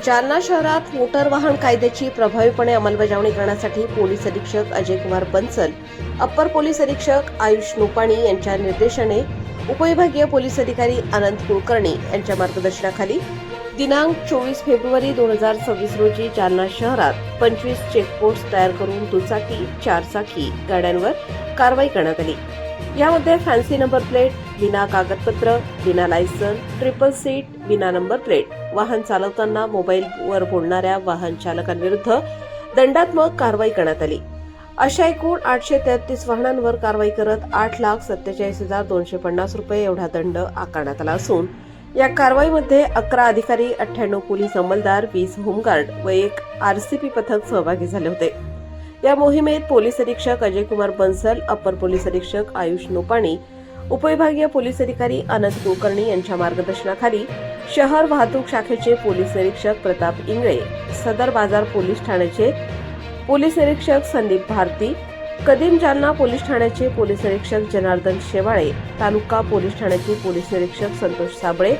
जालना शहरात मोटर वाहन कायद्याची प्रभावीपणे अंमलबजावणी करण्यासाठी पोलीस अधीक्षक अजयकुमार बन्सल, अप्पर पोलीस अधीक्षक आयुष नोपाणी यांच्या निर्देशाने उपविभागीय पोलीस अधिकारी आनंद कुलकर्णी यांच्या मार्गदर्शनाखाली दिनांक 24 फेब्रुवारी 2026 रोजी जालना शहरात 25 चेकपोस्ट तयार करून दुचाकी, चारचाकी गाड्यांवर कारवाई करण्यात आली। यामध्ये फॅन्सी नंबर प्लेट, विना कागदपत्र, विना लायसन, ट्रिपल सीट, विना नंबर प्लेट, वाहन चालवताना मोबाईलवर बोलणाऱ्या वाहन चालकांविरुद्ध दंडात्मक कारवाई करण्यात आली। अशा एकूण 833 वाहनांवर कारवाई करत 8,47,250 रुपये एवढा दंड आकारण्यात आला असून या कारवाईमध्ये 11 अधिकारी, 98 पोलीस अंमलदार, 20 होमगार्ड व 1 आरसीपी पथक सहभागी झाले होते। या मोहिमेत पोलीस अधीक्षक अजयकुमार बन्सल, अप्पर पोलीस अधीक्षक आयुष नोपाणी, उपविभागीय पोलीस अधिकारी आनंद कुलकर्णी यांच्या मार्गदर्शनाखाली शहर वाहतूक शाखेचे पोलीस निरीक्षक प्रताप इंगळे, सदर बाजार पोलीस ठाण्याचे पोलीस निरीक्षक संदीप भारती, कदीम जालना पोलीस ठाण्याचे पोलीस निरीक्षक जनार्दन शेवाळे, तालुका पोलीस ठाण्याचे पोलीस निरीक्षक संतोष साबळे,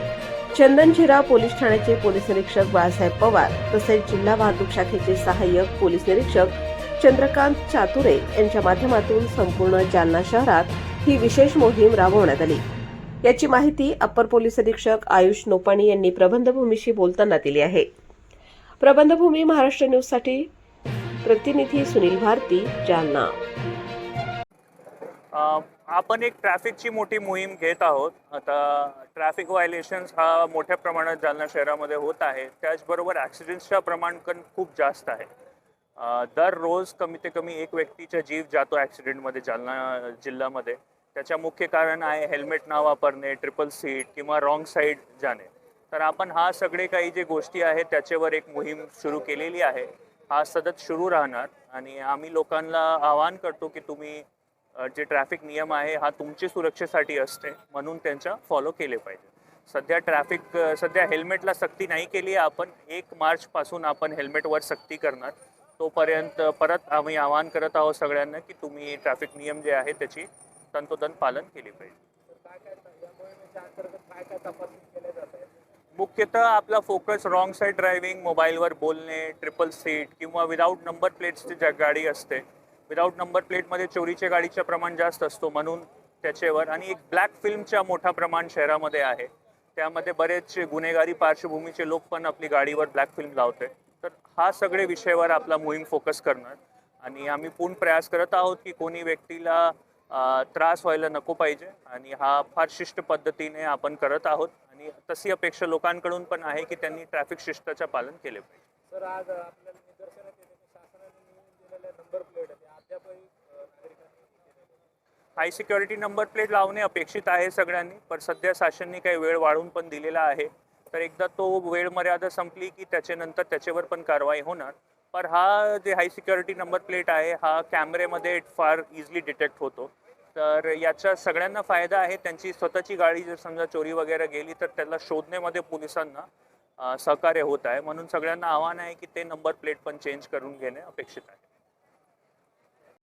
चंदनझिरा पोलीस ठाण्याचे पोलीस निरीक्षक बाळासाहेब पवार तसेच जिल्हा वाहतूक शाखेचे सहाय्यक पोलीस निरीक्षक चंद्रकांत चातुरे यांच्या माध्यमातून संपूर्ण जालना शहरात ही विशेष मोहीम राबवण्यात आली। याची माहिती अप्पर पोलीस अधीक्षक आयुष नोपाणी यांनी प्रबंधभूमीशी बोलताना दिली आहे। प्रबंधभूमी महाराष्ट्र न्यूजसाठी प्रतिनिधी सुनील भारती, जालना। आपण एक ट्रॅफिकची मोठी मोहीम घेत आहोत। आता ट्रॅफिक व्हायलेशन्स हा मोठ्या प्रमाणात जालना शहरामध्ये होत आहे। त्याचबरोबर ॲक्सिडेंट्सचं प्रमाण पण खूप जास्त आहे। दररोज कमीत कमी एक व्यक्तीचा जीव जातो ॲक्सिडेंटमध्ये जालना जिल्ह्यामध्ये। त्याचं मुख्य कारण आहे हेल्मेट न वापरणे, ट्रिपल सीट किंवा रॉंग साईड जाणे। तर आपण हा सगळे काही जे गोष्टी आहेत त्याच्यावर एक मोहीम सुरू केलेली आहे। हा सतत सुरू राहणार आणि आम्ही लोकांना आवाहन करतो की तुम्ही जे ट्रॅफिक नियम आहे हा तुमच्या सुरक्षेसाठी असते, म्हणून त्यांचा फॉलो केले पाहिजे। सध्या हेल्मेटला सक्ती नाही केली आहे। आपण 1 मार्च पासून आपण हेल्मेटवर सक्ती करणार। तोपर्यंत परत आम्ही आवाहन करत आहोत सगळ्यांना की तुम्ही ट्रॅफिक नियम जे आहे त्याची तंतोतंत पालन केले पाहिजे। मुख्यतः आपला फोकस रॉंग साईड ड्रायव्हिंग, मोबाईलवर बोलणे, ट्रिपल सीट किंवा विदाऊट नंबर प्लेट्सची गाडी असते। विदाऊट नंबर प्लेटमध्ये चोरीच्या गाडीचं प्रमाण जास्त असतो, म्हणून त्याच्यावर आणि एक ब्लॅक फिल्मचा मोठा प्रमाण शहरामध्ये आहे। त्यामध्ये बरेच गुन्हेगारी पार्श्वभूमीचे लोक पण आपली गाडीवर ब्लॅक फिल्म लावते। तर हा सगळे विषयावर आपला मोहीम फोकस करणार आणि आम्ही पूर्ण प्रयास करत आहोत की कोणी व्यक्तीला त्रास व्हायला नको पाहिजे आणि हा फार शिस्त पद्धतीने आपण करत आहोत आणि तशी अपेक्षा लोकांकडून पण आहे की त्यांनी ट्रॅफिक शिस्ताचे पालन केले पाहिजे। सर, आज आपल्याला निदर्शनात येते की शासनाने निवडून दिलेल्या नंबर प्लेट अद्यापही हाय सिक्युरिटी नंबर प्लेट लावणे अपेक्षित आहे सगळ्यांनी, पण सध्या शासनाने काही वेळ वाढवून पण दिलेला आहे। तर एकदा तो वेळ मर्यादा संपली की त्याच्यानंतर त्याच्यावर पण कारवाई होणार। पण हा जे हाय सिक्युरिटी नंबर प्लेट आहे हा कॅमेरेमध्ये फार इझिली डिटेक्ट होतो। तर याचा सगळ्यांना फायदा आहे। त्यांची स्वतःची गाडी जर समजा चोरी वगैरे गेली तर त्याला शोधण्यामध्ये पोलिसांना सहकार्य होत आहे। म्हणून सगळ्यांना आव्हान आहे की ते नंबर प्लेट पण चेंज करून घेणे अपेक्षित आहे।